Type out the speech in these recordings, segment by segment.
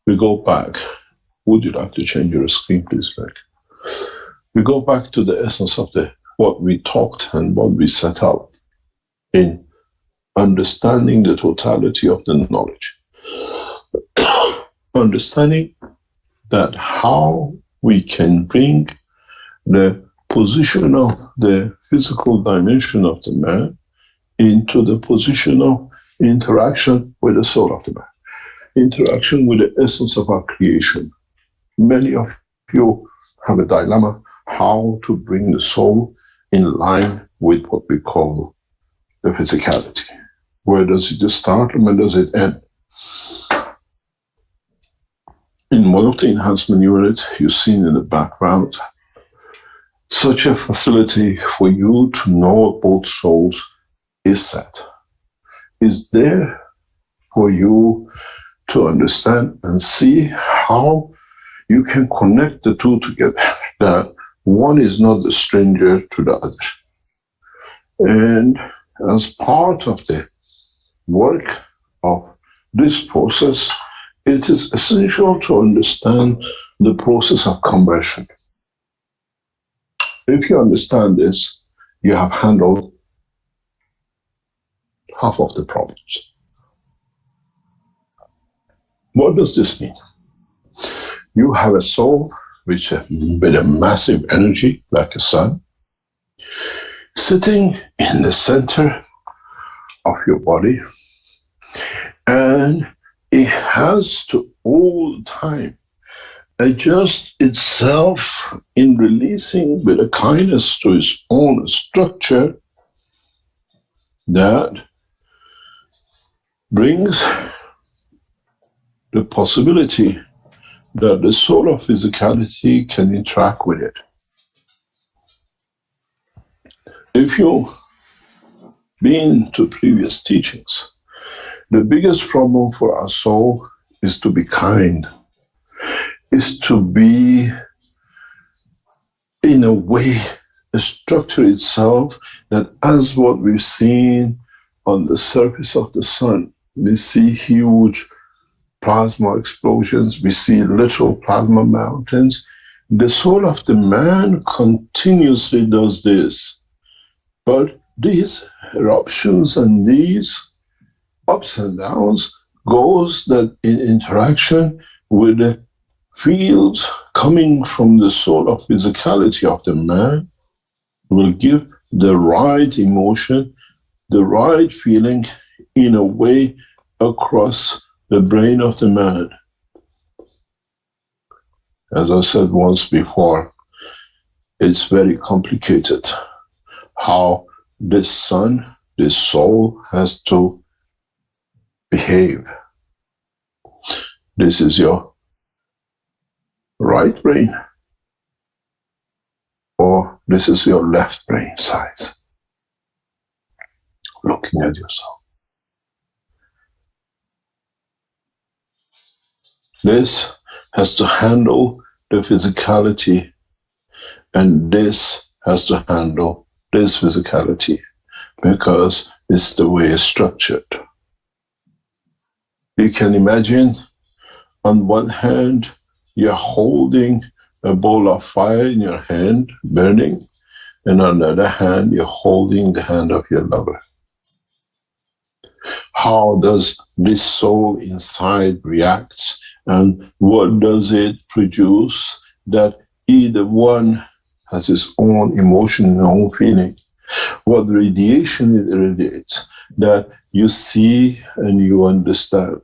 we go back. Would you like to change your screen, please, Greg? We go back to the essence of what we talked and what we set out in understanding the totality of the knowledge. Understanding that how we can bring the position of the physical dimension of the man into the position of interaction with the soul of the man, interaction with the essence of our creation. Many of you have a dilemma how to bring the soul in line with what we call the physicality. Where does it start and when does it end? In one of the enhancement units you've seen in the background, such a facility for you to know both souls is set. Is there for you to understand and see how you can connect the two together, that one is not a stranger to the other. And as part of the work of this process, it is essential to understand the process of conversion. If you understand this, you have handled half of the problems. What does this mean? You have a soul with a massive energy, like a sun, sitting in the center of your body, and it has to all the time adjust itself in releasing with a kindness to its own structure that brings the possibility that the soul of physicality can interact with it. If you've been to previous teachings, the biggest problem for our soul is to be kind, is to be, in a way, structure itself that as what we've seen on the surface of the sun, we see huge plasma explosions, we see little plasma mountains. The soul of the man continuously does this. But these eruptions and these ups and downs goes that in interaction with the fields coming from the soul of physicality of the man will give the right emotion, the right feeling in a way across the brain of the man. As I said once before, it's very complicated how this son, this soul has to behave. This is your right brain, or this is your left brain side. Looking at yourself. This has to handle the physicality, and this has to handle this physicality, because it's the way it's structured. You can imagine, on one hand, you're holding a bowl of fire in your hand, burning, and on the other hand, you're holding the hand of your lover. How does this soul inside react, and what does it produce that either one has its own emotion and own feeling? What radiation it radiates that you see and you understand.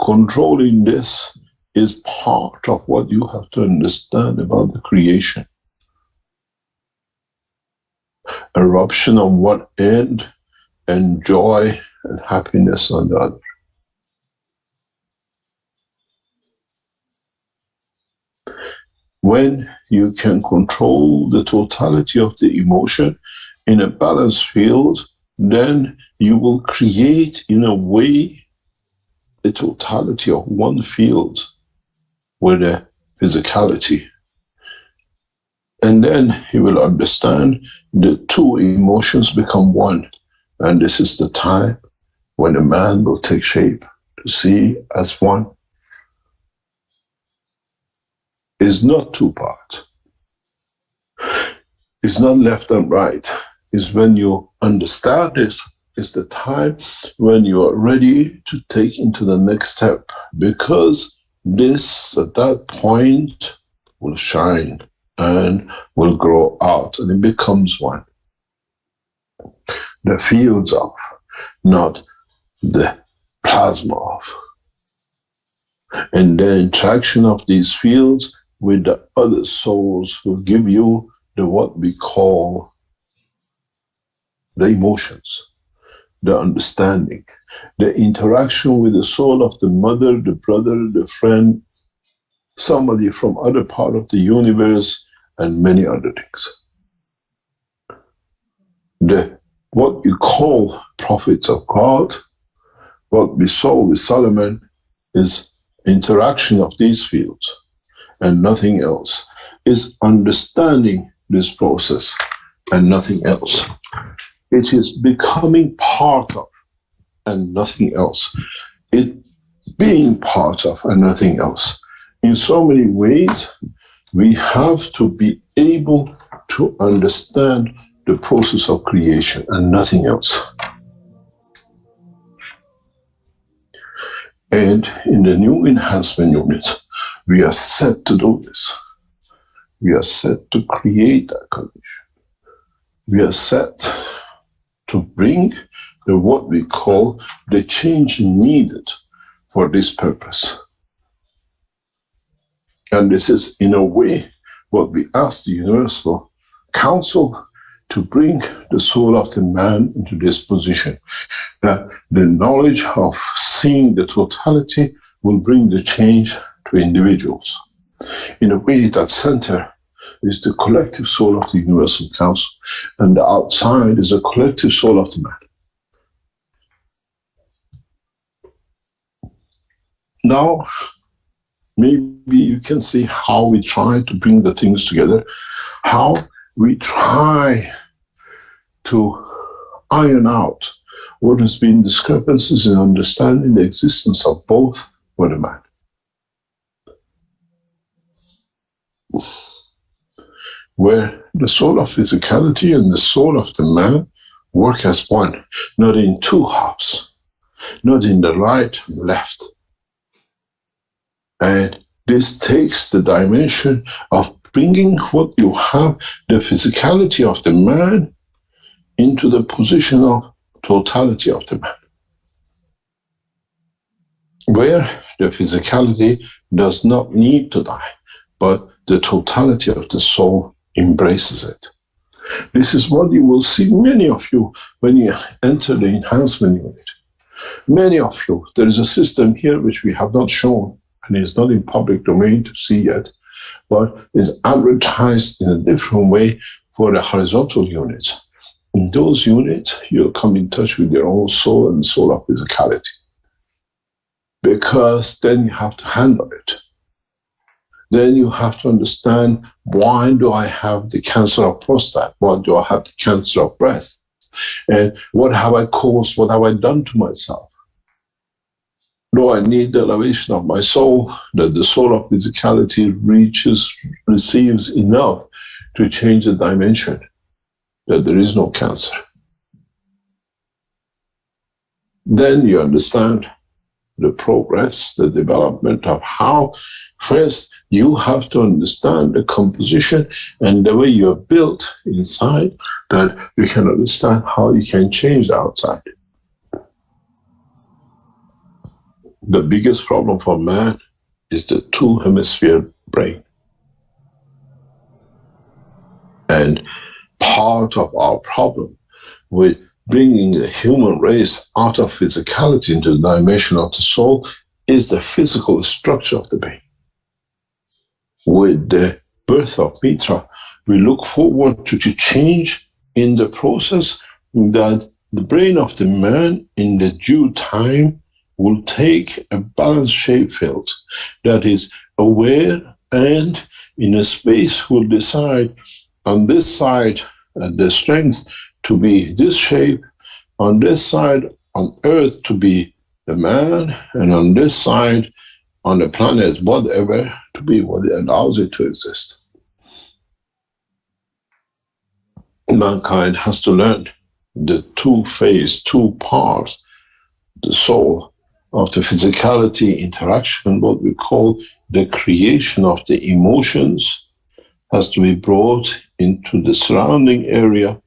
Controlling this is part of what you have to understand about the creation. Eruption on one end and joy and happiness on the other. When you can control the totality of the emotion in a balanced field, then you will create, in a way, the totality of one field with a physicality. And then you will understand the two emotions become one. And this is the time when a man will take shape, to see as one is not two parts. It's not left and right. It's when you understand this, it's the time when you are ready to take into the next step, because this at that point will shine and will grow out, and it becomes one. The fields of, not the plasma of. And the interaction of these fields with the other souls will give you the what we call the emotions, the understanding, the interaction with the soul of the mother, the brother, the friend, somebody from other part of the universe, and many other things. What you call prophets of God, what we saw with Solomon, is interaction of these fields and nothing else. Is understanding this process and nothing else. It is becoming part of and nothing else. It being part of and nothing else. In so many ways, we have to be able to understand the process of creation and nothing else. And in the new enhancement unit, we are set to do this. We are set to create that condition. We are set to bring what we call the change needed for this purpose. And this is, in a way, what we ask the Universal Council to bring the soul of the man into this position. That the knowledge of seeing the totality will bring the change to individuals. In a way, that center is the collective soul of the Universal Council, and the outside is a collective soul of the man. Now, maybe you can see how we try to bring the things together, how we try to iron out what has been discrepancies in understanding the existence of both for the man. Where the soul of physicality and the soul of the man work as one, not in two halves, not in the right and left. And this takes the dimension of bringing what you have, the physicality of the man, into the position of totality of the man. Where the physicality does not need to die, but the totality of the soul embraces it. This is what you will see many of you when you enter the enhancement unit. Many of you, there is a system here which we have not shown, and is not in public domain to see yet, but is advertised in a different way for the horizontal units. In those units, you'll come in touch with your own soul and the soul of physicality. Because then you have to handle it. Then you have to understand, why do I have the cancer of prostate? Why do I have the cancer of breast? And what have I caused? What have I done to myself? Do I need the elevation of my soul, that the soul of physicality receives enough to change the dimension, that there is no cancer? Then you understand the progress, the development of how, first, you have to understand the composition and the way you are built inside, that you can understand how you can change the outside. The biggest problem for man is the two-hemisphere brain. And part of our problem with bringing the human race out of physicality into the dimension of the soul is the physical structure of the brain. With the birth of Mitra, we look forward to the change in the process, that the brain of the man in the due time will take a balanced shape field that is aware, and in a space will decide on this side the strength to be this shape, on this side on earth to be the man, and on this side, on the planet, whatever, to be what it allows it to exist. Mankind has to learn the two parts, the soul of the physicality interaction, what we call the creation of the emotions, has to be brought into the surrounding area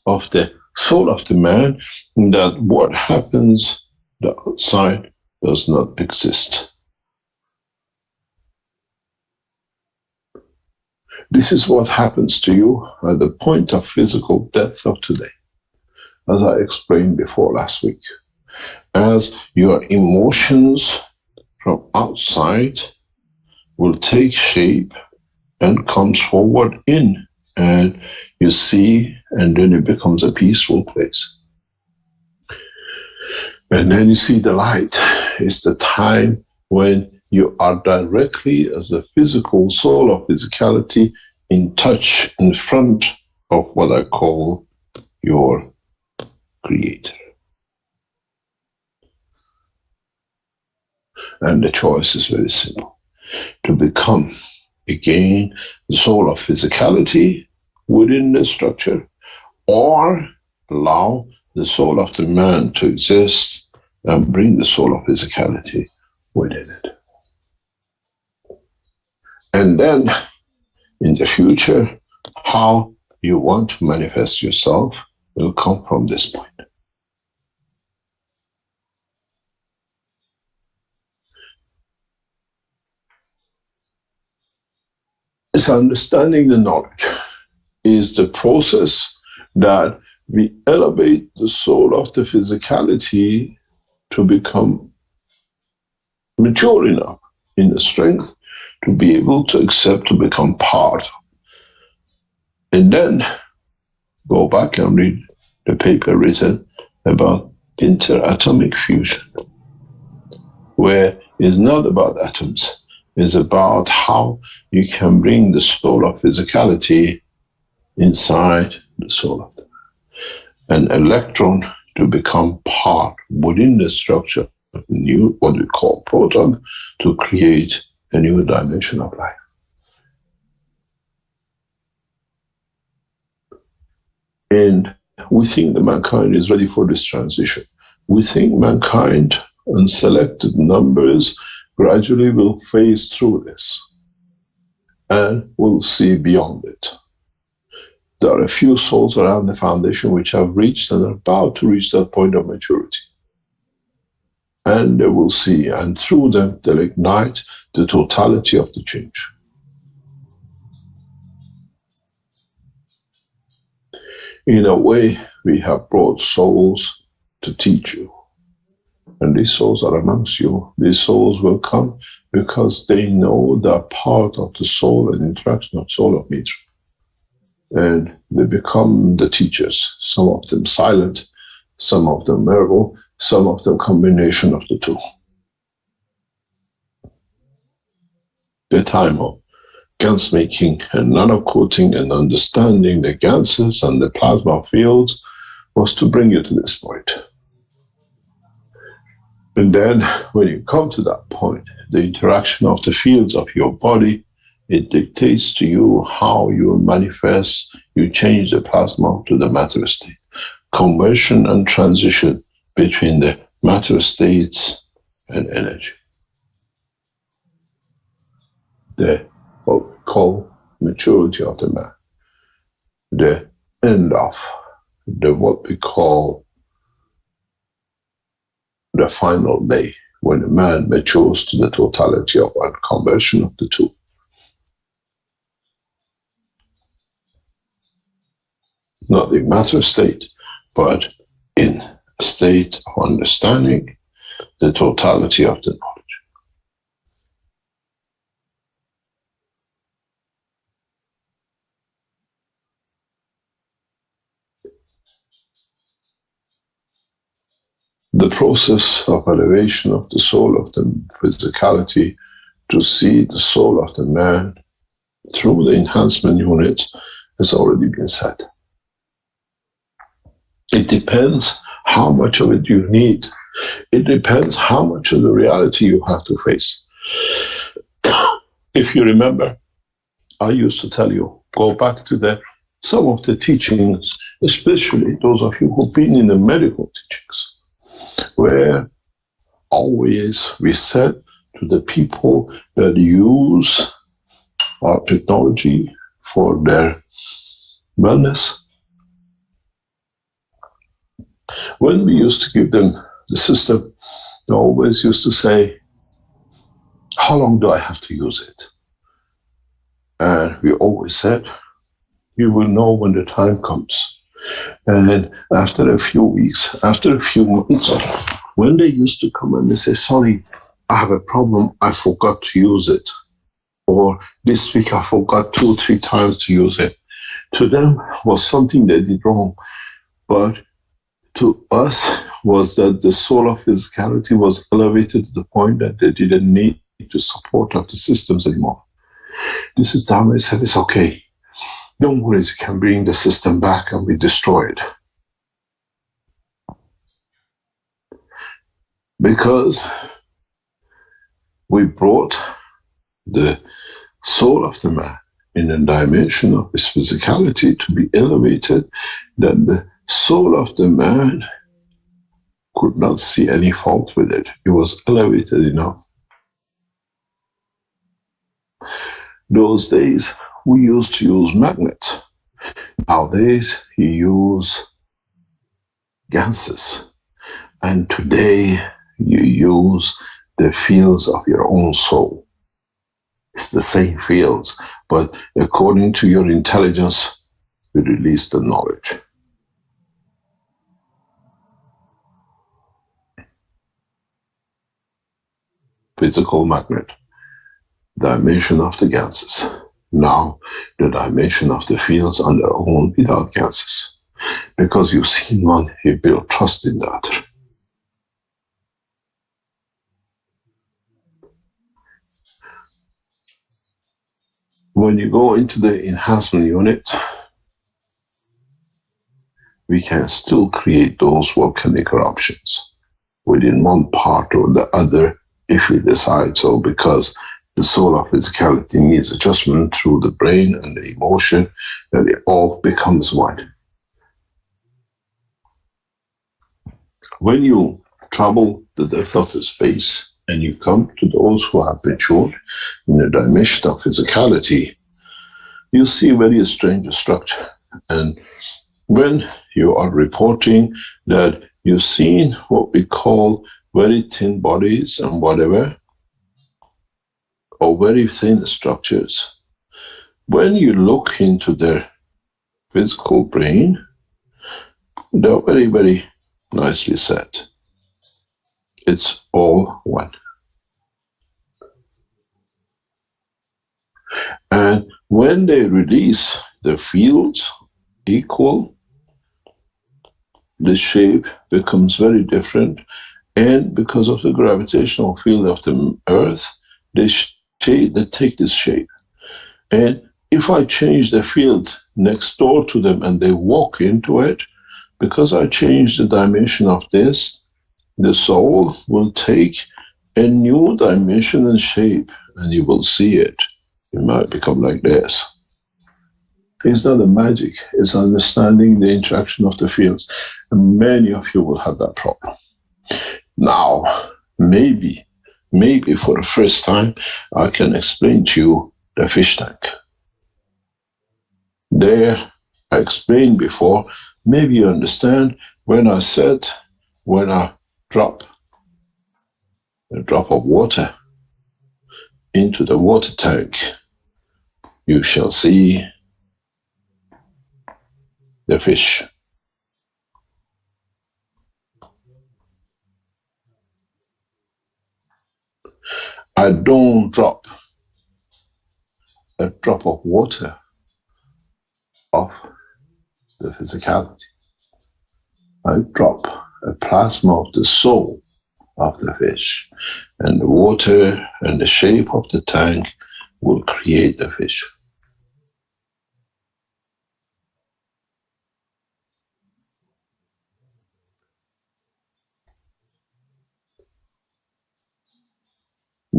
of the soul of the man, that what happens the outside does not exist. This is what happens to you at the point of physical death of today, as I explained before last week. As your emotions from outside will take shape and comes forward in, and you see, and then it becomes a peaceful place. And then you see the light. It's the time when you are directly, as a physical soul of physicality, in touch, in front of what I call your Creator. And the choice is very simple. To become, again, the soul of physicality within the structure, or allow the soul of the man to exist and bring the soul of physicality within it. And then, in the future, how you want to manifest yourself will come from this point. It's understanding the knowledge is the process that we elevate the soul of the physicality to become mature enough in the strength to be able to accept, to become part. And then go back and read the paper written about interatomic fusion, where it's not about atoms, it's about how you can bring the soul of physicality inside the soul of an electron to become part within the structure of the new, what we call proton, to create a new dimension of life. And we think that mankind is ready for this transition. We think mankind and selected numbers gradually will phase through this and will see beyond it. There are a few souls around the foundation which have reached and are about to reach that point of maturity. And they will see, and through them they'll ignite the totality of the change. In a way, we have brought souls to teach you. And these souls are amongst you. These souls will come because they know they're part of the soul and interaction of soul of nature. And they become the teachers, some of them silent, some of them verbal, some of them combination of the two. The time of Gans making and nano-coating and understanding the Ganses and the plasma fields was to bring you to this point. And then when you come to that point, the interaction of the fields of your body, it dictates to you how you manifest, you change the plasma to the matter state. Conversion and transition between the matter states and energy. The what we call maturity of the man. The end of the what we call the final day, when the man matures to the totality of one conversion of the two. Not in matter state, but in a state of understanding the totality of the knowledge. The process of elevation of the soul of the physicality to see the soul of the man through the enhancement unit has already been said. It depends how much of it you need It depends how much of the reality you have to face. If you remember, I used to tell you, go back to some of the teachings, especially those of you who've been in the medical teachings, where always we said to the people that use our technology for their wellness, when we used to give them the system, they always used to say, how long do I have to use it? And we always said, you will know when the time comes. And after a few weeks, after a few months, when they used to come and they say, sorry, I have a problem, I forgot to use it. Or this week I forgot 2 or 3 times to use it. To them was something they did wrong. But to us was that the soul of physicality was elevated to the point that they didn't need the support of the systems anymore. This is the time I said, it's okay. Don't worry, you can bring the system back and we destroy it. Because we brought the soul of the man in a dimension of his physicality to be elevated, that the soul of the man could not see any fault with it. It was elevated enough. Those days, we used to use magnets. Nowadays, you use ganses. And today, you use the fields of your own soul. It's the same fields, but according to your intelligence, you release the knowledge. Physical magnet, dimension of the ganses. Now, the dimension of the fields on their own without ganses. Because you've seen one, you build trust in the other. When you go into the enhancement unit, we can still create those volcanic eruptions within one part or the other if we decide so, because the soul of physicality needs adjustment through the brain and the emotion, and it all becomes one. When you travel the depth of the space and you come to those who have matured in the dimension of physicality, you see a very strange structure. And when you are reporting that you've seen what we call very thin bodies and whatever, or very thin structures, when you look into their physical brain, they're very, very nicely set. It's all one. And when they release the fields equal, the shape becomes very different. And because of the gravitational field of the earth, they take this shape. And if I change the field next door to them and they walk into it, because I change the dimension of this, the soul will take a new dimension and shape, and you will see it. It might become like this. It's not a magic, it's understanding the interaction of the fields. And many of you will have that problem. Now, maybe for the first time, I can explain to you the fish tank. There, I explained before, maybe you understand when I said, when I drop a drop of water into the water tank, you shall see the fish. I don't drop a drop of water off the physicality. I drop a plasma of the soul of the fish, and the water and the shape of the tank will create the fish.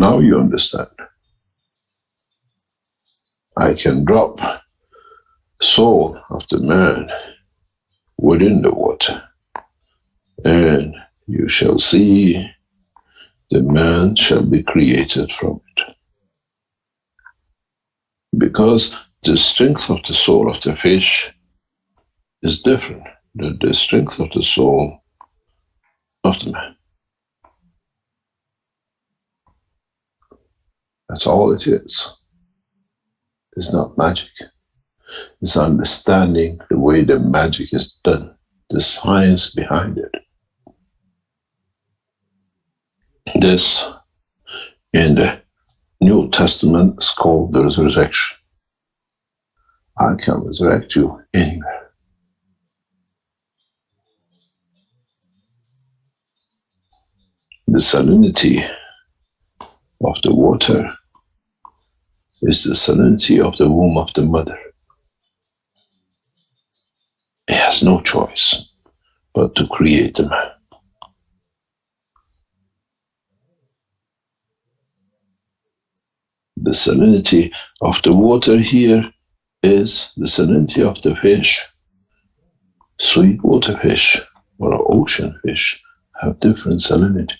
Now you understand. I can drop soul of the man within the water, and you shall see the man shall be created from it. Because the strength of the soul of the fish is different than the strength of the soul of the man. That's all it is. It's not magic. It's understanding the way the magic is done, the science behind it. This, in the New Testament, is called the resurrection. I can resurrect you anywhere. The salinity of the water is the salinity of the womb of the mother. It has no choice but to create the man. The salinity of the water here is the salinity of the fish. Sweet water fish or ocean fish have different salinity.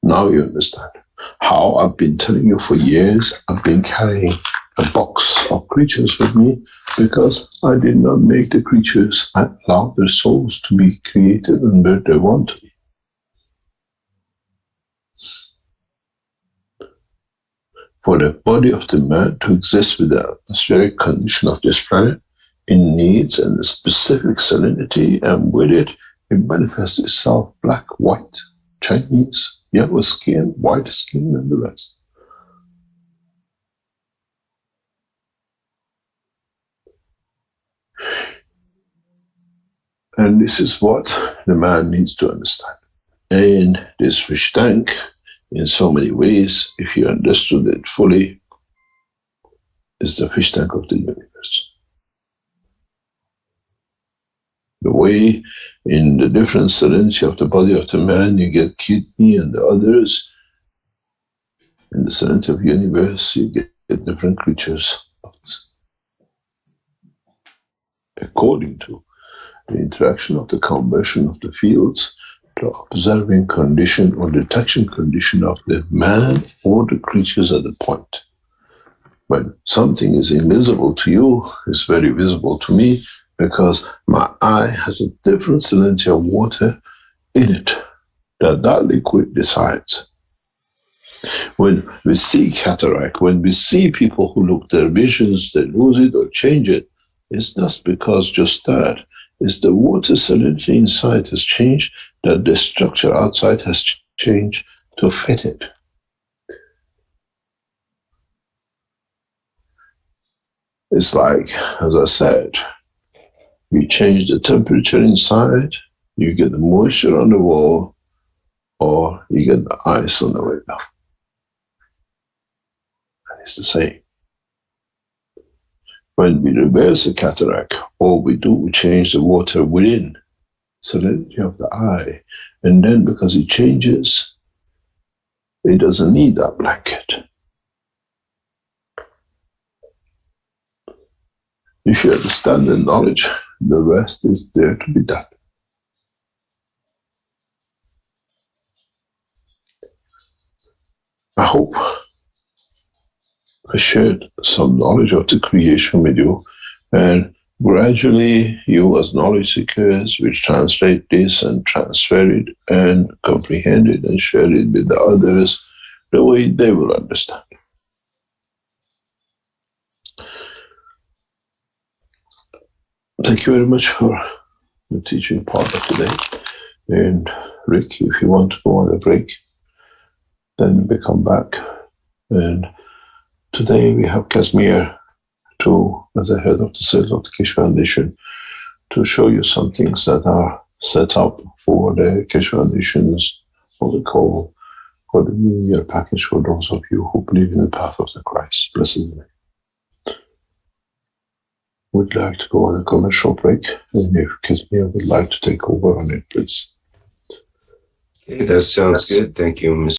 Now you understand how I've been telling you for years. I've been carrying a box of creatures with me because I did not make the creatures. I allowed their souls to be created and where they want to be. For the body of the man to exist with the atmospheric condition of this planet, it needs a specific salinity, and with it, it manifests itself black, white, Chinese, yellow skin, white skin, and the rest. And this is what the man needs to understand. And this fish tank, in so many ways, if you understood it fully, is the fish tank of the universe. The way in the different salinity of the body of the man, you get kidney and the others. In the salinity of the universe, you get different creatures. According to the interaction of the conversion of the fields, the observing condition or detection condition of the man or the creatures at the point. When something is invisible to you, it's very visible to me because my eye has a different salinity of water in it that liquid decides. When we see cataract, when we see people who look their visions, they lose it or change it, it's not because just that. It's the water salinity inside has changed, that the structure outside has changed to fit it. It's like, as I said, you change the temperature inside, you get the moisture on the wall, or you get the ice on the window. And it's the same. When we reverse a cataract, all we do, we change the water within, salinity of the eye. And then because it changes, it doesn't need that blanket. If you understand the knowledge, the rest is there to be done. I hope I shared some knowledge of the creation with you, and gradually you as knowledge seekers will translate this and transfer it and comprehend it and share it with the others the way they will understand. Thank you very much for the teaching part of today. And Rick, if you want to go on a break, then we come back. And today we have Casimir as the head of the sales of the Keshe Foundation, to show you some things that are set up for the Keshe Foundation's, what we call, for the New Year package for those of you who believe in the path of the Christ. Blessed name. Would like to go on a commercial break, and if Casimir would like to take over on it, please. Hey, that sounds good. Thank you, Mr.